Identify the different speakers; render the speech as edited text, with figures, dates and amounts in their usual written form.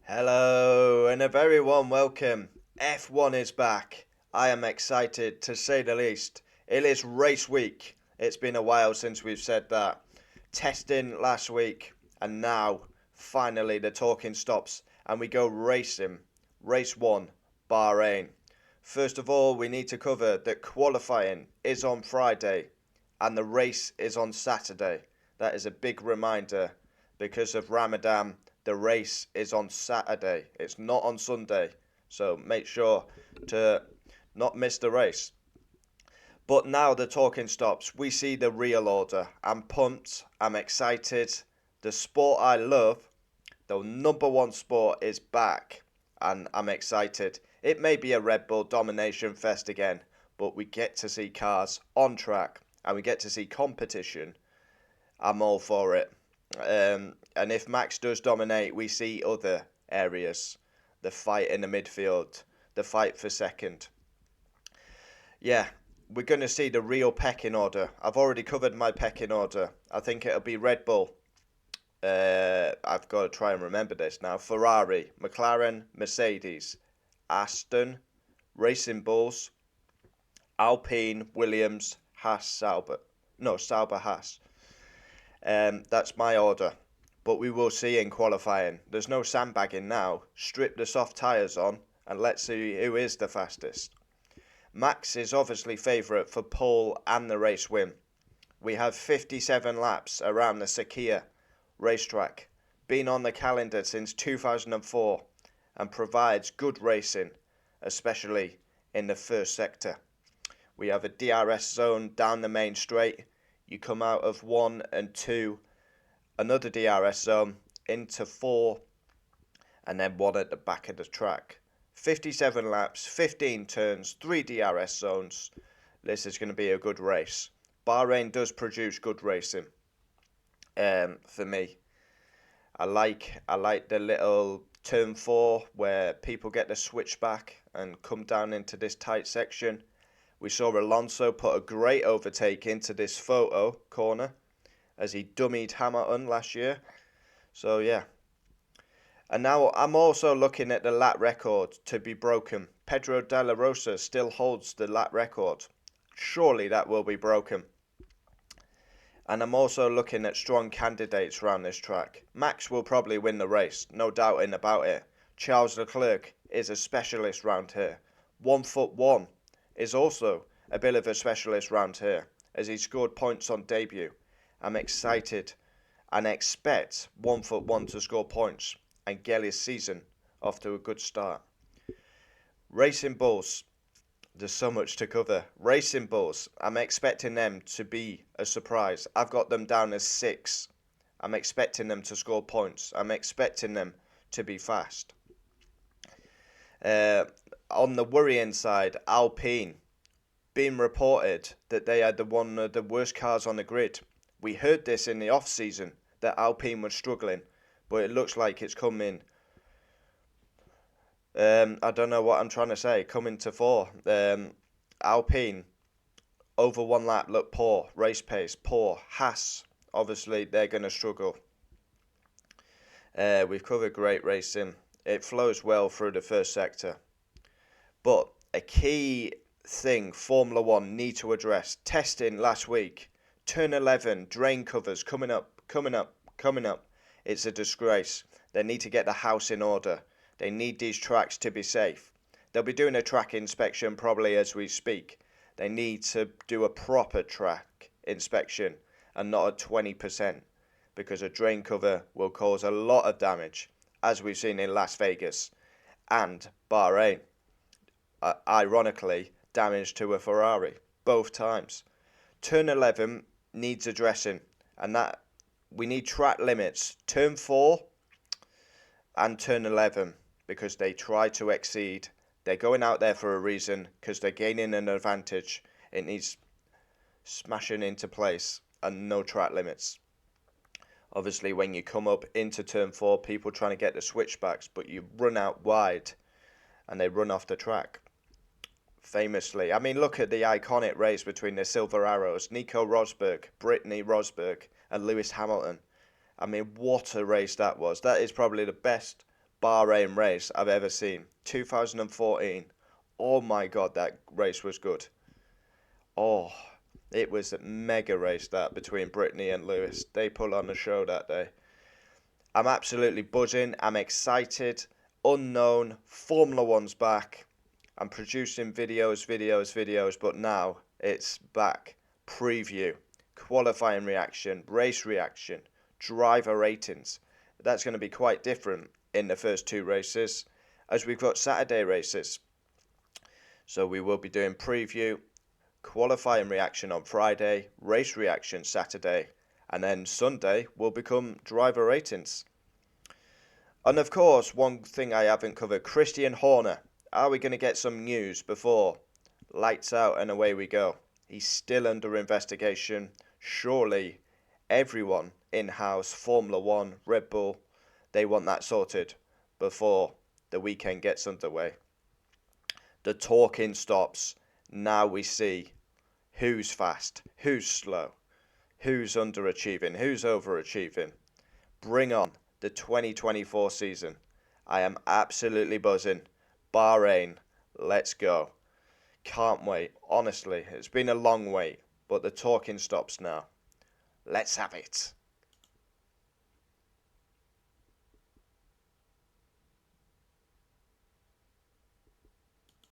Speaker 1: Hello and a very warm welcome. F1 is back. I am excited to say the least. It is race week. It's been a while since we've said that. Testing last week and now finally the talking stops and we go racing. Race 1, Bahrain. First of all, we need to cover that qualifying is on Friday and the race is on Saturday. That is a big reminder because of Ramadan. The race is on Saturday. It's not on Sunday. So make sure to not miss the race. But now the talking stops. We see the real order. I'm pumped. I'm excited. The sport I love, the number one sport, is back. And I'm excited. It may be a Red Bull domination fest again, but we get to see cars on track and we get to see competition. I'm all for it. And if Max does dominate, we see other areas. The fight in the midfield, the fight for second. Yeah, we're going to see the real pecking order. I've already covered my pecking order. I think it'll be Red Bull. I've got to try and remember this now. Ferrari, McLaren, Mercedes, Aston, Racing Bulls, Alpine, Williams, Haas, Sauber. No, Sauber, Haas. That's my order. But we will see in qualifying. There's no sandbagging now. Strip the soft tyres on and let's see who is the fastest. Max is obviously favourite for pole and the race win. We have 57 laps around the Sakhir racetrack. Been on the calendar since 2004 and provides good racing, especially in the first sector. We have a DRS zone down the main straight. You come out of 1 and 2, another DRS zone, into 4, and then 1 at the back of the track. 57 laps, 15 turns, 3 DRS zones. This is going to be a good race. Bahrain does produce good racing for me. I like the little turn 4 where people get the switchback and come down into this tight section. We saw Alonso put a great overtake into this photo corner as he dummied Hamilton last year. So yeah. And now I'm also looking at the lap record to be broken. Pedro Della Rosa still holds the lap record. Surely that will be broken. And I'm also looking at strong candidates around this track. Max will probably win the race, no doubting about it. Charles Leclerc is a specialist round here. 1'1" is also a bit of a specialist round here as he scored points on debut. I'm excited and expect 1'1" to score points and get his season off to a good start. Racing Bulls, there's so much to cover. Racing Bulls, I'm expecting them to be a surprise. I've got them down as 6. I'm expecting them to score points. I'm expecting them to be fast. On the worrying side, Alpine, being reported that they had one of the worst cars on the grid. We heard this in the off-season, that Alpine was struggling, but it looks like it's coming. I don't know what I'm trying to say. Coming to 4. Alpine, over 1 lap, look poor. Race pace, poor. Haas, obviously, they're going to struggle. We've covered great racing. It flows well through the first sector. But a key thing Formula 1 need to address. Testing last week. Turn 11, drain covers coming up. It's a disgrace. They need to get the house in order. They need these tracks to be safe. They'll be doing a track inspection probably as we speak. They need to do a proper track inspection and not a 20%, because a drain cover will cause a lot of damage, as we've seen in Las Vegas and Bahrain. Ironically, damage to a Ferrari both times. Turn 11 needs addressing, and that we need track limits. Turn 4 and turn 11, because they try to exceed. They're going out there for a reason, because they're gaining an advantage. It needs smashing into place and no track limits. Obviously, when you come up into turn 4, people trying to get the switchbacks, but you run out wide and they run off the track. famously. I mean, look at the iconic race between the Silver Arrows, Nico Rosberg, Brittany Rosberg, and Lewis Hamilton. I mean, what a race that was. That is probably the best Bahrain race I've ever seen. 2014. Oh my god, that race was good. Oh, it was a mega race that between Brittany and Lewis. They put on a show that day. I'm absolutely buzzing. I'm excited. Unknown. Formula One's back. I'm producing videos, but now it's back. Preview, qualifying reaction, race reaction, driver ratings. That's going to be quite different in the first two races, as we've got Saturday races. So we will be doing preview, qualifying reaction on Friday, race reaction Saturday, and then Sunday will become driver ratings. And of course, one thing I haven't covered, Christian Horner. Are we going to get some news before lights out and away we go? He's still under investigation. Surely everyone in-house, Formula One, Red Bull, they want that sorted before the weekend gets underway. The talking stops. Now we see who's fast, who's slow, who's underachieving, who's overachieving. Bring on the 2024 season. I am absolutely buzzing. Bahrain, let's go. Can't wait. Honestly, it's been a long wait, but the talking stops now. Let's have it.